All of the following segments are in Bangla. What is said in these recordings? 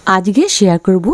আজকে শেয়ার করব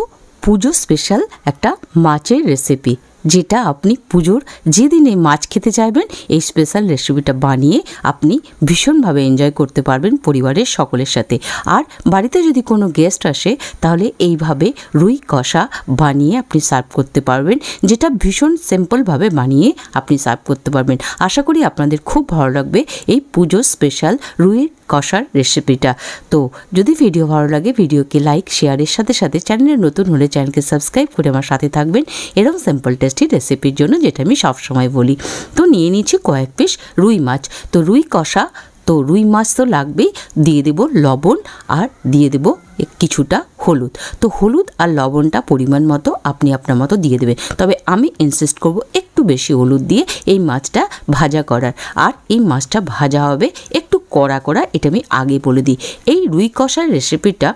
পুজো স্পেশাল একটা মাছের রেসিপি, যেটা আপনি পুজোর যেদিনে মাছ খেতে চাইবেন এই স্পেশাল রেসিপিটা বানিয়ে আপনি ভীষণভাবে এনজয় করতে পারবেন পরিবারের সকলের সাথে। আর বাড়িতে যদি কোনো গেস্ট আসে তাহলে এইভাবে রুই কষা বানিয়ে আপনি সার্ভ করতে পারবেন, যেটা ভীষণ সিম্পলভাবে বানিয়ে আপনি সার্ভ করতে পারবেন। আশা করি আপনাদের খুব ভালো লাগবে এই পুজোর স্পেশাল রুইয়ের কষার রেসিপিটা। তো যদি ভিডিও ভালো লাগে ভিডিওকে লাইক শেয়ারের সাথে সাথে চ্যানেলে নতুন হলে চ্যানেলকে সাবস্ক্রাইব করে আমার সাথে থাকবেন এরকম সিম্পল টেস্টি রেসিপির জন্য, যেটা আমি সবসময় বলি। তো নিয়ে নিচ্ছি কয়েক পিস রুই মাছ। তো রুই কষা, তো রুই মাছ তো লাগবেই, দিয়ে দেব লবণ আর দিয়ে দেব কিছুটা হলুদ। তো হলুদ আর লবণটা পরিমাণ মতো আপনি আপনার মতো দিয়ে দেবেন, তবে আমি ইনসিস্ট করব একটু বেশি হলুদ দিয়ে এই মাছটা ভাজা করার। আর এই মাছটা ভাজা হবে একটু কড়া কড়া, এটা আমি আগে বলে দিই। এই রুই কষার রেসিপিটা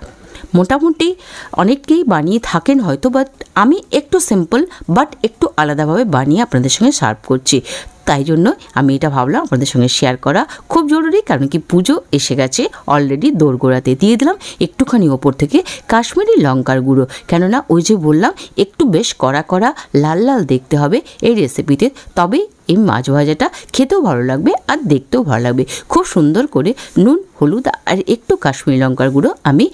মোটামুটি অনেকেই বানিয়ে থাকেন হয়তো, বাট আমি একটু সিম্পল বাট একটু আলাদাভাবে বানিয়ে আপনাদের সঙ্গে সার্ভ করছি। তাই জন্য আমি এটা ভাবলাম আপনাদের সঙ্গে শেয়ার করা খুব জরুরি, কারণ কি পুজো এসে গেছে অলরেডি। দোরগোড়াতে দিয়ে দিলাম একটুখানি ওপর থেকে কাশ্মীরি লঙ্কার গুঁড়ো, কেননা ওই যে বললাম একটু বেশ কড়া কড়া লাল লাল দেখতে হবে এই রেসিপিতে, তবেই এই মাছ ভাজাটা খেতেও ভালো লাগবে আর দেখতেও ভালো লাগবে। খুব সুন্দর করে নুন হলুদ আর একটু কাশ্মীরি লঙ্কার গুঁড়ো আমি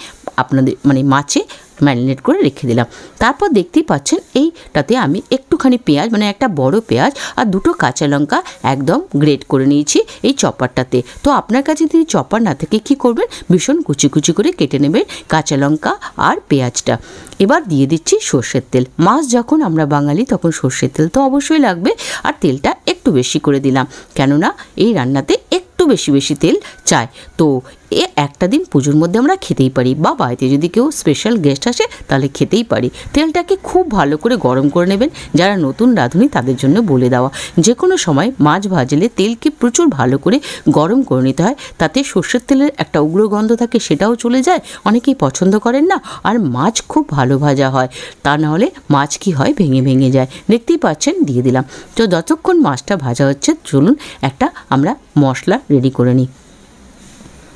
আপনাদের মাছে ম্যারিনেট করে রেখে দিলাম। তারপর দেখতেই পাচ্ছেন এইটাতে আমি একটুখানি পেঁয়াজ, একটা বড় পেঁয়াজ আর দুটো কাঁচা লঙ্কা একদম গ্রেট করে নিয়েছি এই চপারটাতে। তো আপনার কাছে যদি চপার না থাকে কী করবেন, ভীষণ কুচি কুচি করে কেটে নেবেন কাঁচা লঙ্কা আর পেঁয়াজটা। এবার দিয়ে দিচ্ছি সর্ষের তেল। মাছ যখন আমরা বাঙালি তখন সর্ষের তেল তো অবশ্যই লাগবে, আর তেলটা একটু বেশি করে দিলাম, কেননা এই রান্নাতে একটু বেশি বেশি তেল চাই। তো একটা দিন পুজোর মধ্যে আমরা খেতেই পারি, বা বাড়িতে যদি কেউ স্পেশাল গেস্ট আসে তাহলে খেতেই পারি। তেলটাকে খুব ভালো করে গরম করে নেবেন। যারা নতুন রাঁধুনি তাদের জন্য বলে দেওয়া, যে কোনো সময় মাছ ভাজলে তেলকে প্রচুর ভালো করে গরম করে নিতে হয়, তাতে সর্ষের তেলের একটা উগ্র গন্ধ থাকে, সেটাও চলে যায়। অনেকেই পছন্দ করেন না, আর মাছ খুব ভালো ভাজা হয়, তা নাহলে মাছ কি হয় ভেঙে ভেঙে যায়। দেখতেই পাচ্ছেন দিয়ে দিলাম। তো যতক্ষণ মাছটা ভাজা হচ্ছে চলুন একটা আমরা মশলা রেডি করে নিই।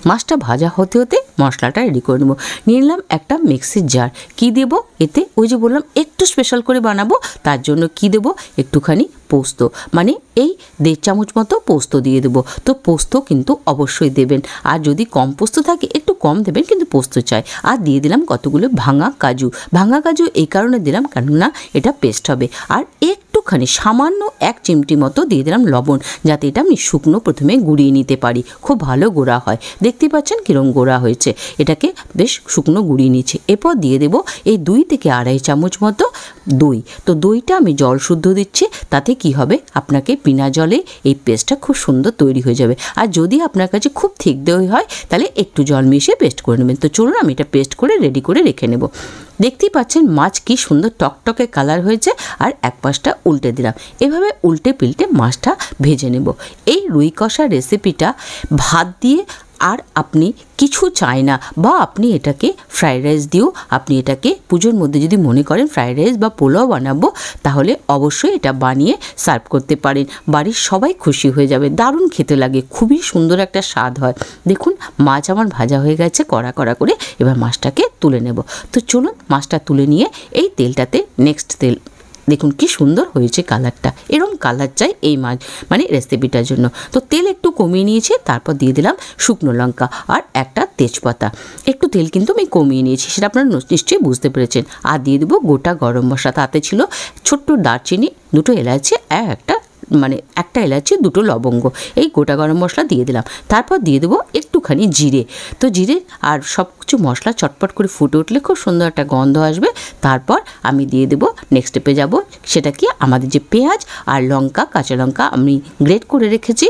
মাছটা ভাজা হতে হতে মশলাটা রেডি করে নেব। নিয়ে নিলাম একটা মিক্সির জার। কি দেব এতে, ওই যে বললাম একটু স্পেশাল করে বানাবো, তার জন্য কি দেব, একটুখানি পোস্ত, এই 1.5 চামচ মতো পোস্ত দিয়ে দেবো। তো পোস্ত কিন্তু অবশ্যই দেবেন, আর যদি কম পোস্ত থাকে একটু কম দেবেন, কিন্তু পোস্ত চাই। আর দিয়ে দিলাম কতগুলো ভাঙা কাজু। ভাঙা কাজু এই কারণে দিলাম কেননা এটা পেস্ট হবে। আর একটুখানি সামান্য 1 চিমটি মতো দিয়ে দিলাম লবণ, যাতে এটা আমি শুকনো প্রথমে গুঁড়িয়ে নিতে পারি, খুব ভালো গোড়া হয়। দেখতে পাচ্ছেন কিরম গোড়া হয়েছে, এটাকে বেশ শুকনো গুঁড়িয়ে নিচ্ছে। এরপর দিয়ে দেবো এই 2 থেকে 2.5 চামচ মতো দই। তো দইটা আমি জল শুদ্ধ দিচ্ছি, তাতে কি হবে আপনাকে বিনা জলে এই পেস্টটা খুব সুন্দর তৈরি হয়ে যাবে। আর যদি আপনার কাছে খুব থিক দই হয় তাহলে একটু জল মিশিয়ে পেস্ট করে নেবেন। তো চলুন আমি এটা পেস্ট করে রেডি করে রেখে নেব। দেখতেই পাচ্ছেন মাছ কি সুন্দর টকটকে কালার হয়েছে, আর এক পাশটা উল্টে দিলাম। এভাবে উল্টে পিল্টে মাছটা ভেজে নেব। এই রুই কষা রেসিপিটা ভাত দিয়ে আর আপনি কিছু চাই না, বা আপনি এটাকে ফ্রাইড রাইস দিয়েও আপনি এটাকে পুজোর মধ্যে যদি মনে করেন ফ্রাইড রাইস বা পোলাও বানাবো, তাহলে অবশ্যই এটা বানিয়ে সার্ভ করতে পারেন। বাড়ির সবাই খুশি হয়ে যাবে, দারুণ খেতে লাগে, খুবই সুন্দর একটা স্বাদ হয়। দেখুন মাছ আমার ভাজা হয়ে গেছে কড়া কড়া করে, এবার মাছটাকে তুলে নেব। তো চলুন মাছটা তুলে নিয়ে এই তেলটাতে নেক্সট তেল দেখুন কি সুন্দর হয়েছে কালারটা, এরকম কালার চাই এই মাছ রেসিপিটার জন্য। তো তেল একটু কমিয়ে নিয়েছি, তারপর দিয়ে দিলাম শুকনো লঙ্কা আর একটা তেজপাতা। একটু তেল কিন্তু আমি কমিয়ে নিয়েছি, সেটা আপনারা নিশ্চয়ই বুঝতে পেরেছেন। আর দিয়ে দেবো গোটা গরম মশলা, তাতে ছিল ছোট্ট দারচিনি, 2টো এলাচি, একটা এলাচি, 2টো লবঙ্গ, এই গোটা গরম মশলা দিয়ে দিলাম। তারপর দিয়ে দেবো একটুখানি জিরে। তো জিরে আর সব কিছু মশলা চটপট করে ফুটে উঠলে খুব সুন্দর একটা গন্ধ আসবে। তারপর আমি দিয়ে দেবো নেক্সট স্টেপে যাব, সেটা কি আমাদের যে পেঁয়াজ আর লঙ্কা, কাঁচা লঙ্কা আমি গ্রেট করে রেখেছি,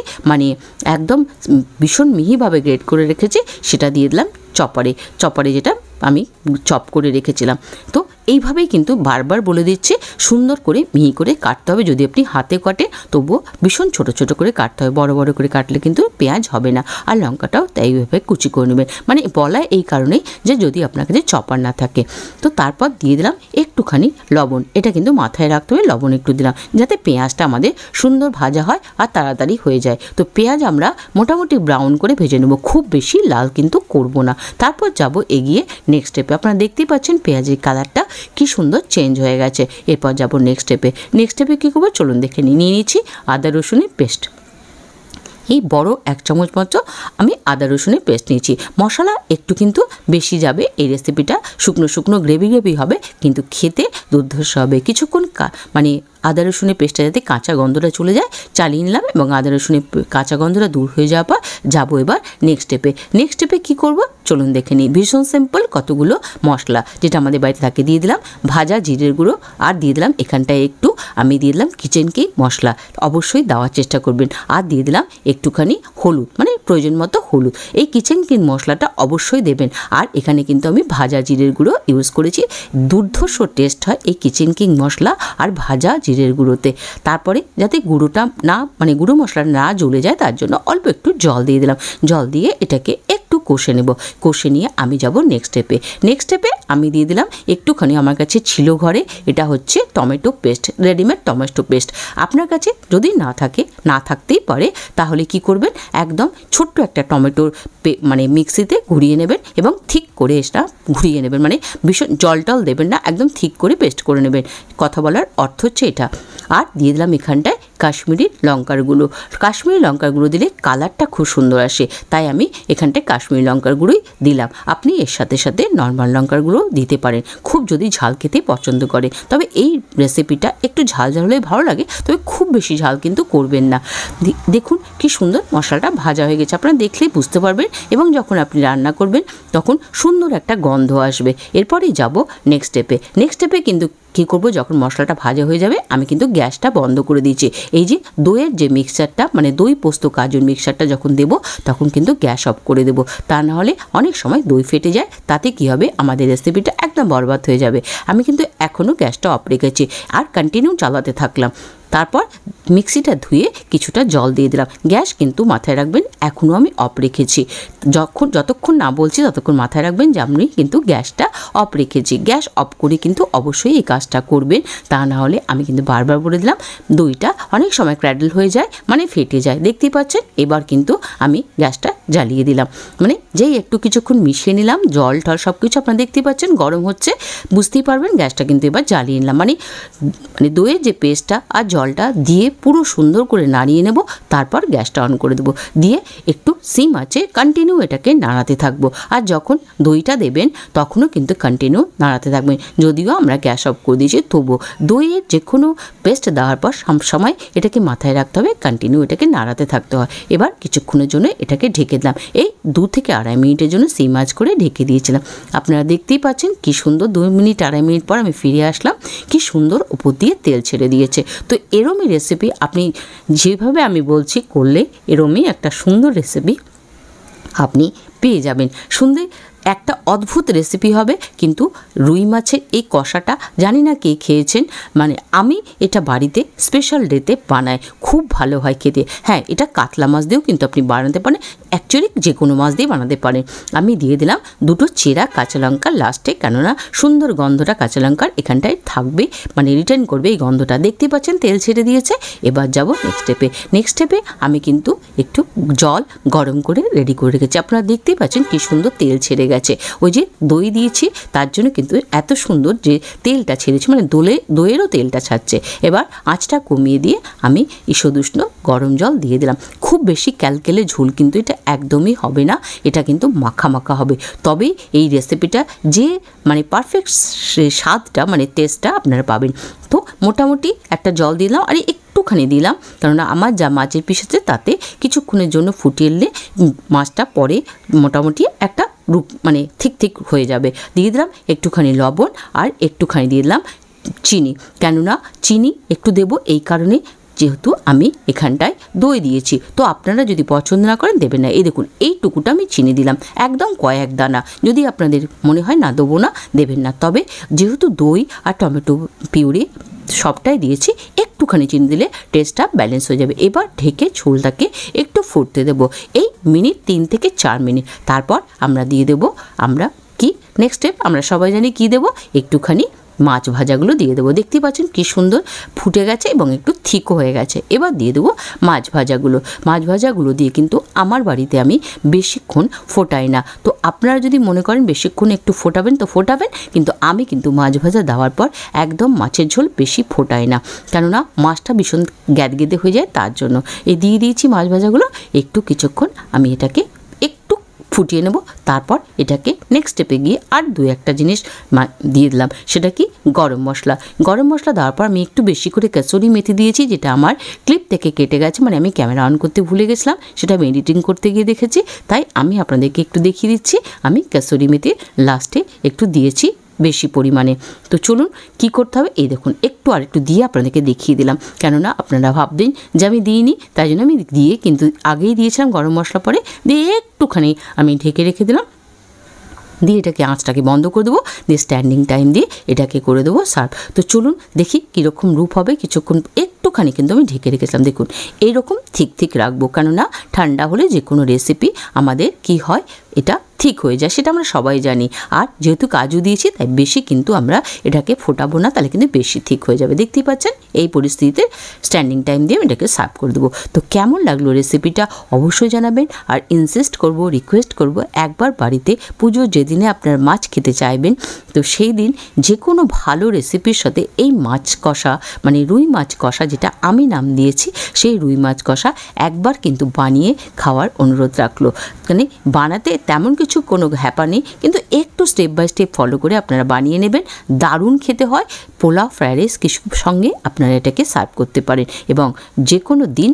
একদম ভীষণ মিহিভাবে গ্রেট করে রেখেছি, সেটা দিয়ে দিলাম চপারে যেটা আমি চপ করে রেখেছিলাম। তো এইভাবেই কিন্তু বারবার বলে দিচ্ছে সুন্দর করে মিহি করে কাটতে হবে। যদি আপনি হাতে কাটে তবুও ভীষণ ছোট ছোট করে কাটতে হবে, বড় বড় করে কাটলে কিন্তু পেঁয়াজ হবে না। আর লঙ্কাটাও তাই এইভাবে কুচি করে নেবেন, মানে বলা এই কারণেই যে যদি আপনার কাছে চপার না থাকে। তো তারপর দিয়ে দিলাম একটুখানি লবণ, এটা কিন্তু মাথায় রাখতে হবে, লবণ একটু দিলাম যাতে পেঁয়াজটা আমাদের সুন্দর ভাজা হয় আর তাড়াতাড়ি হয়ে যায়। তো পেঁয়াজ আমরা মোটামুটি ব্রাউন করে ভেজে নেব, খুব বেশি লাল কিন্তু করব না। তারপর যাব এগিয়ে নেক্সট স্টেপে। আপনারা দেখতেই পাচ্ছেন পেঁয়াজের কালারটা কি সুন্দর চেঞ্জ হয়ে গেছে। এরপর যাব নেক্সট স্টেপে। নেক্সট স্টেপে কী করবো চলুন দেখে নিয়ে নিয়েছি আদা রসুনের পেস্ট। এই বড় 1 চামচ মতো আমি আদা রসুনের পেস্ট নিয়েছি। মশলা একটু কিন্তু বেশি যাবে, এই রেসিপিটা শুকনো শুকনো গ্রেভি গ্রেভি হবে, কিন্তু খেতে দুর্ধর্ষ হবে। কিছুক্ষণ মানে আদা রসুনের পেস্টটা যাতে কাঁচা গন্ধটা চলে যায় চালিয়ে নিলাম, এবং আদা রসুনের কাঁচা গন্ধটা দূর হয়ে যাওয়ার পর যাবো এবার নেক্সট স্টেপে। নেক্সট স্টেপে কী করবো চলুন দেখে নিই। ভীষণ সিম্পল, কতগুলো মশলা যেটা আমাদের বাড়িতে থাকে দিয়ে দিলাম, ভাজা জিরের গুঁড়ো, আর দিয়ে দিলাম এখানটায় একটু আমি দিয়ে দিলাম কিচেন কিং মশলা, অবশ্যই দেওয়ার চেষ্টা করবেন। আর দিয়ে দিলাম একটুখানি হলুদ, মানে প্রয়োজন মতো হলুদ। এই কিচেন কিং মশলাটা অবশ্যই দেবেন। আর এখানে কিন্তু আমি ভাজা জিরের গুঁড়ো ইউজ করেছি, দুর্ধর্ষ টেস্ট হয় এই কিচেন কিং মশলা আর ভাজা জিরের গুঁড়োতে। তারপরে যাতে গুঁড়োটা না মানে গুঁড়ো মশলা না জ্বলে যায় তার জন্য অল্প একটু জল দিয়ে দিলাম, জল দিয়ে এটাকে একটু কষে নেব। কষে নিয়ে আমি যাব নেক্সট স্টেপে। নেক্সট স্টেপে আমি দিয়ে দিলাম একটুখানি, আমার কাছে ছিল ঘরে, এটা হচ্ছে tomato paste, readymade tomato paste. আপনার কাছে যদি না থাকে, না থাকতেই পারে, তাহলে কি করবেন একদম ছোট্ট একটা টমেটোর মানে মিক্সিতে ঘুরিয়ে নেবেন এবং ঠিক করে এটা ঘুরিয়ে নেবেন, মানে ভীষণ জল টল দেবেন না, একদম ঠিক করে পেস্ট করে নেবেন। কথা বলার অর্থ হচ্ছে এটা। আর দিয়ে দিলাম এখানটায় কাশ্মীরি লঙ্কার গুঁড়ো। কাশ্মীরি লঙ্কার গুঁড়ো দিলে কালারটা খুব সুন্দর আসে, তাই আমি এখানটায় কাশ্মীরি লঙ্কার গুঁড়োই দিলাম। আপনি এর সাথে সাথে নর্মাল লঙ্কার গুঁড়ো দিতে পারেন, খুব যদি ঝাল খেতে পছন্দ করে। তবে এই রেসিপিটা একটু ঝাল ঝাল হলে ভালো লাগে, তবে খুব বেশি ঝাল কিন্তু করবেন না। দেখুন কি সুন্দর মশলাটা ভাজা হয়ে গেছে, আপনারা দেখলেই বুঝতে পারবেন। এবং যখন আপনি রান্না করবেন তখন সুন্দর একটা গন্ধ আসবে। এরপরেই যাব নেক্সট স্টেপে। নেক্সট স্টেপে কিন্তু কী করবো, যখন মশলাটা ভাজা হয়ে যাবে আমি কিন্তু গ্যাসটা বন্ধ করে দিয়েছি। এই যে দইয়ের যে মিক্সচারটা, মানে দই পোস্ত কাজুর মিক্সচারটা যখন দেবো তখন কিন্তু গ্যাস অফ করে দেবো, তা নাহলে অনেক সময় দই ফেটে যায়, তাতে কী হবে আমাদের রেসিপিটা একদম বরবাদ হয়ে যাবে। আমি কিন্তু এখনও গ্যাসটা অফ রেখেছি আর কন্টিনিউ চালাতে থাকলাম। তারপর মিক্সিটা ধুয়ে কিছুটা জল দিয়ে দিলাম। গ্যাস কিন্তু মাথায় রাখবেন এখনও আমি অফ রেখেছি, যতক্ষণ না বলছি ততক্ষণ মাথায় রাখবেন যে আমি কিন্তু গ্যাসটা অফ রেখেছি। গ্যাস অফ করে কিন্তু অবশ্যই এই কাজটা করবেন, তা না হলে আমি কিন্তু বারবার বলে দিলাম দইটা অনেক সময় ক্র্যাডল হয়ে যায়, মানে ফেটে যায়। দেখতেই পাচ্ছেন এবার কিন্তু আমি গ্যাসটা জ্বালিয়ে দিলাম, মানে যেই একটু কিছুক্ষণ মিশিয়ে নিলাম, জল টল সব কিছু আপনারা দেখতেই পাচ্ছেন গরম হচ্ছে, বুঝতেই পারবেন গ্যাসটা কিন্তু এবার জ্বালিয়ে নিলাম। মানে দইয়ের যে পেস্টটা আর জলটা দিয়ে পুরো সুন্দর করে নাড়িয়ে নেব, তারপর গ্যাসটা অন করে দেবো, দিয়ে একটু সিম আছে কন্টিনিউ এটাকে নাড়াতে থাকবো। আর যখন দইটা দেবেন তখনও কিন্তু কন্টিনিউ নাড়াতে থাকবেন, যদিও আমরা গ্যাস অফ করে দিয়েছি তবুও দইয়ের যে কোনো পেস্ট দেওয়ার পর সবসময় এটাকে মাথায় রাখতে হবে, কন্টিনিউ এটাকে নাড়াতে থাকতে হয়। এবার কিছুক্ষণের জন্য এটাকে ঢেকে দিলাম, এই 2 থেকে আড়াই মিনিটের জন্য সিম আঁচ করে ঢেকে দিয়েছিলাম। আপনারা দেখতেই পাচ্ছেন কি সুন্দর 2 মিনিট আড়াই মিনিট পর আমি ফিরে আসলাম, কি সুন্দর উপর দিয়ে তেল ছেড়ে দিয়েছে। তো এরমই রেসিপি আপনি যেভাবে আমি বলছি করলে এরমই একটা সুন্দর রেসিপি আপনি পেয়ে যাবেন। সুন্দর একটা অদ্ভুত রেসিপি হবে। কিন্তু রুই মাছের এই কষাটা জানি না কে খেয়েছেন, মানে আমি এটা বাড়িতে স্পেশাল ডেতে বানাই, খুব ভালো হয় খেতে। হ্যাঁ, এটা কাতলা মাছ দিয়েও কিন্তু আপনি বানাতে পারেন, অ্যাকচুয়ালি যে কোনো মাছ দিয়ে বানাতে পারেন। আমি দিয়ে দিলাম 2টো চেরা কাঁচা লঙ্কা লাস্টে, কেননা সুন্দর গন্ধটা কাঁচা লঙ্কার এখানটায় থাকবে, মানে রিটার্ন করবে এই গন্ধটা। দেখতে পাচ্ছেন তেল ছেড়ে দিয়েছে। এবার যাব নেক্সট স্টেপে। নেক্সট স্টেপে আমি কিন্তু একটু জল গরম করে রেডি করে রেখেছি, আপনারা দেখতেই পাচ্ছেন কি সুন্দর তেল ছেড়ে গেছে। ওই যে দই দিয়েছি তার জন্য কিন্তু এত সুন্দর যে তেলটা ছেড়েছে, মানে দইয়েরও তেলটা ছাড়ছে। এবার আঁচটা কমিয়ে দিয়ে আমি ঈষদুষ্ণ গরম জল দিয়ে দিলাম। খুব বেশি ক্যালকেলে ঝোল কিন্তু এটা একদমই হবে না, এটা কিন্তু মাখা মাখা হবে। তবেই এই রেসিপিটা যে মানে পারফেক্ট স্বাদটা মানে টেস্টটা আপনারা পাবেন। তো মোটামুটি একটা জল দিলাম আর একটুখানি দিলাম, কেননা আমার যা মাছের পিস আছে তাতে কিছুক্ষণের জন্য ফুটিয়ে নিলে মাছটা পরে মোটামুটি একটা রূপ মানে ঠিক হয়ে যাবে। দিয়ে দিলাম একটুখানি লবণ আর একটুখানি দিয়ে দিলাম চিনি, কেননা চিনি একটু দেবো এই কারণে যেহেতু আমি এখানটায় দই দিয়েছি, তো আপনারা যদি পছন্দ না করেন দেবেন না। এই দেখুন এইটুকুটা আমি চিনি দিলাম, একদম কয়েক দানা। যদি আপনাদের মনে হয় না দেবো না, দেবেন না। তবে যেহেতু দই আর টমেটো পিউরি সবটাই দিয়েছি, একটুখানি চিনি দিলে টেস্টটা ব্যালেন্স হয়ে যাবে। এবার ঢেকে ঝোলটাকে একটু ফুটতে দেবো, এই মিনিট 3 থেকে 4 মিনিট। তারপর আমরা দিয়ে দেবো, আমরা কি নেক্সট স্টেপ আমরা সবাই জানি কি দেবো, একটুখানি মাছ ভাজাগুলো দিয়ে দেবো। দেখতে পাচ্ছেন কি সুন্দর ফুটে গেছে এবং একটু থিকও হয়ে গেছে। এবার দিয়ে দেবো মাছ ভাজাগুলো। মাছ ভাজাগুলো দিয়ে কিন্তু আমার বাড়িতে আমি বেশিক্ষণ ফোটাই না, তো আপনারা যদি মনে করেন বেশিক্ষণ একটু ফোটাবেন তো ফোটাবেন, কিন্তু আমি কিন্তু মাছ ভাজা দেওয়ার পর একদম মাছের ঝোল বেশি ফোটাই না, কেননা মাছটা ভীষণ গ্যাদগেদে হয়ে যায়, তার জন্য। এই দিয়ে দিয়েছি মাছ ভাজাগুলো, একটু কিছুক্ষণ আমি এটাকে একটু ফুটিয়ে নেব। তারপর এটাকে নেক্সট স্টেপে গিয়ে আর 2-1টা জিনিস দিয়ে দিলাম, সেটা কি গরম মশলা। গরম মশলা দেওয়ার পর আমি একটু বেশি করে কাসুরি মেথি দিয়েছি, যেটা আমার ক্লিপ থেকে কেটে গেছে, মানে আমি ক্যামেরা অন করতে ভুলে গেছিলাম, সেটা আমি এডিটিং করতে গিয়ে দেখেছি, তাই আমি আপনাদেরকে একটু দেখিয়ে দিচ্ছি। আমি কাসুরি মেথি লাস্টে একটু দিয়েছি বেশি পরিমাণে। তো চলুন কি করতে হবে, এই দেখুন একটু আর একটু দিয়ে আপনাদেরকে দেখিয়ে দিলাম, কেননা আপনারা ভাববেন যে আমি দিইনি, তাই জন্য আমি দিয়ে কিন্তু আগেই দিয়েছিলাম গরম মশলা, পরে দিয়ে একটুখানি আমি ঢেকে রেখে দিলাম, দিয়ে এটাকে আঁচটাকে বন্ধ করে দেবো, দিয়ে স্ট্যান্ডিং টাইম দিয়ে এটাকে করে দেবো সার্ভ। তো চলুন দেখি কীরকম রূপ হবে। কিছুক্ষণ একটুখানি কিন্তু আমি ঢেকে রেখেছিলাম, দেখুন এইরকম ঠিক রাখবো, কেননা ঠান্ডা হলে যে কোনো রেসিপি আমাদের কি হয়, এটা ঠিক হয়ে যায়, সেটা আমরা সবাই জানি। আর যেহেতু কাজু দিয়েছি তাই বেশি কিন্তু আমরা এটাকে ফোটাবো না, তাহলে কিন্তু বেশি ঠিক হয়ে যাবে। দেখতেই পাচ্ছেন এই পরিস্থিতিতে স্ট্যান্ডিং টাইম দিয়ে আমি এটাকে সার্ভ করে দেবো। তো কেমন লাগলো রেসিপিটা অবশ্যই জানাবেন, আর ইনসিস্ট করব, রিকোয়েস্ট করব, একবার বাড়িতে পুজোর যেদিনে আপনার মাছ খেতে চাইবেন, তো সেই দিন যে কোনো ভালো রেসিপির সাথে এই মাছ কষা, মানে রুই মাছ কষা যেটা আমি নাম দিয়েছি, সেই রুই মাছ কষা একবার কিন্তু বানিয়ে খাওয়ার অনুরোধ রাখলো। মানে বানাতে তেমন কিছু কোনো হ্যাপা নেই, কিন্তু একটু স্টেপ বাই স্টেপ ফলো করে আপনারা বানিয়ে নেবেন, দারুণ খেতে হয়। পোলাও, ফ্রাইড রাইস কিছুর সঙ্গে আপনারা এটাকে সার্ভ করতে পারেন, এবং যে কোনো দিন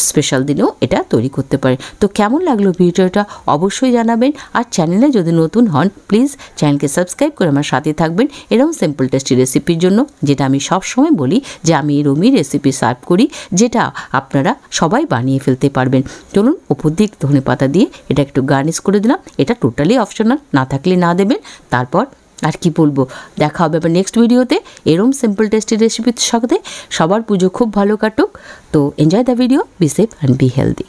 স্পেশাল দিনেও এটা তৈরি করতে পারেন। তো কেমন লাগলো ভিডিওটা অবশ্যই জানাবেন, আর চ্যানেলে যদি নতুন হন প্লিজ চ্যানেলকে সাবস্ক্রাইব করে আমার সাথে থাকবেন, এরকম সিম্পল টেস্টি রেসিপির জন্য, যেটা আমি সবসময় বলি যে আমি এরকমই রেসিপি সার্ভ করি, যেটা আপনারা সবাই বানিয়ে ফেলতে পারবেন। চলুন উপর দিক ধনেপাতা দিয়ে এটা একটু গার্নিশ করে দিলাম, এটা টোটালি অপশনাল, না থাকলে না দেবেন। তারপর আর কি বলবো, দেখা হবে আবার নেক্সট ভিডিওতে এরম সিম্পল টেস্টি রেসিপির সাথে। সবার পুজো খুব ভালো কাটুক। তো enjoy the video, be safe and be healthy.